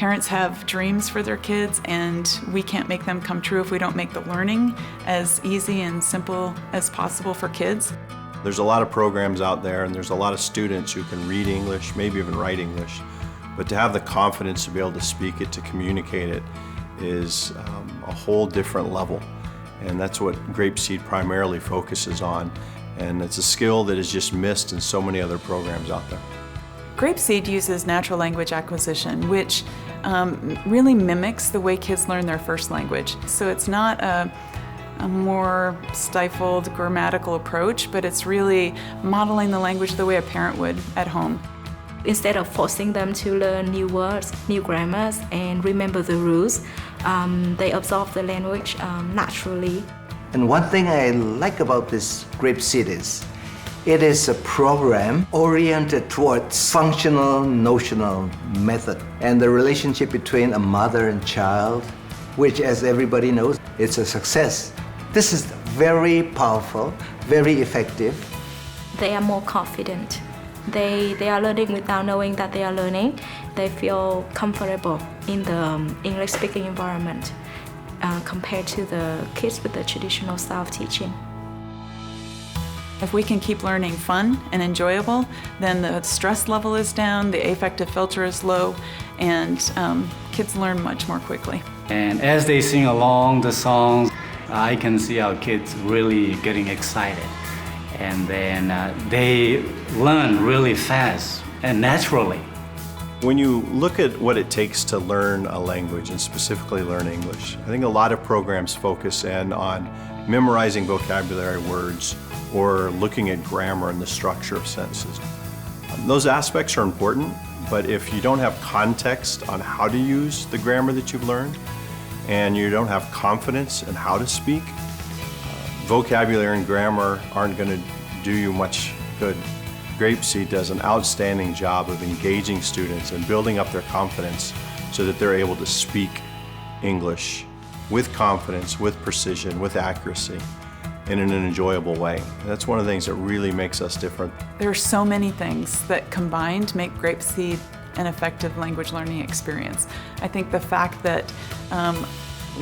Parents have dreams for their kids, and we can't make them come true if we don't make the learning as easy and simple as possible for kids. There's a lot of programs out there, and there's a lot of students who can read English, maybe even write English, but to have the confidence to be able to speak it, to communicate it, is a whole different level. And that's what GrapeSEED primarily focuses on, and it's a skill that is just missed in so many other programs out there. GrapeSEED uses natural language acquisition, which really mimics the way kids learn their first language. So it's not a more stifled grammatical approach, but it's really modeling the language the way a parent would at home. Instead of forcing them to learn new words, new grammars, and remember the rules, they absorb the language naturally. And one thing I like about this GrapeSEED is it is a program oriented towards functional notional method and the relationship between a mother and child, which, as everybody knows, it's a success. This is very powerful, very effective. They are more confident. They are learning without knowing that they are learning. They feel comfortable in the English-speaking environment compared to the kids with the traditional style of teaching. If we can keep learning fun and enjoyable, then the stress level is down, the affective filter is low, and kids learn much more quickly. And as they sing along the songs, I can see our kids really getting excited. And then they learn really fast and naturally. When you look at what it takes to learn a language, and specifically learn English, I think a lot of programs focus in on memorizing vocabulary words or looking at grammar and the structure of sentences. Those aspects are important, but if you don't have context on how to use the grammar that you've learned, and you don't have confidence in how to speak, vocabulary and grammar aren't going to do you much good. GrapeSEED does an outstanding job of engaging students and building up their confidence so that they're able to speak English with confidence, with precision, with accuracy, and in an enjoyable way. That's one of the things that really makes us different. There are so many things that combined make GrapeSEED an effective language learning experience. I think the fact that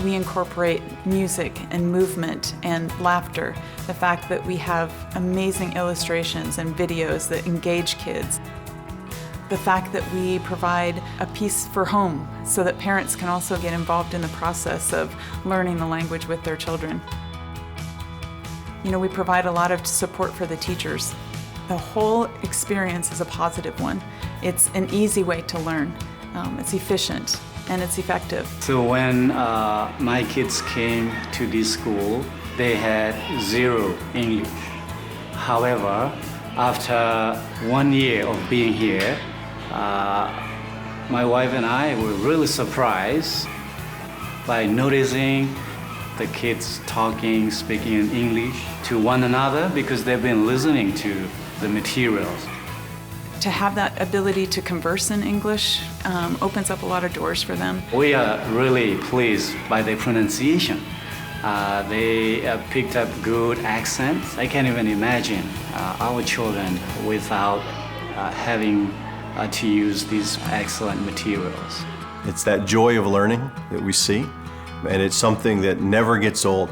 we incorporate music and movement and laughter, the fact that we have amazing illustrations and videos that engage kids, the fact that we provide a piece for home so that parents can also get involved in the process of learning the language with their children. You know, we provide a lot of support for the teachers. The whole experience is a positive one. It's an easy way to learn. It's efficient and it's effective. So when my kids came to this school, they had zero English. However, after 1 year of being here, my wife and I were really surprised by noticing the kids talking, speaking in English to one another because they've been listening to the materials. To have that ability to converse in English opens up a lot of doors for them. We are really pleased by their pronunciation. They picked up good accents. I can't even imagine our children without having to use these excellent materials. It's that joy of learning that we see, and it's something that never gets old.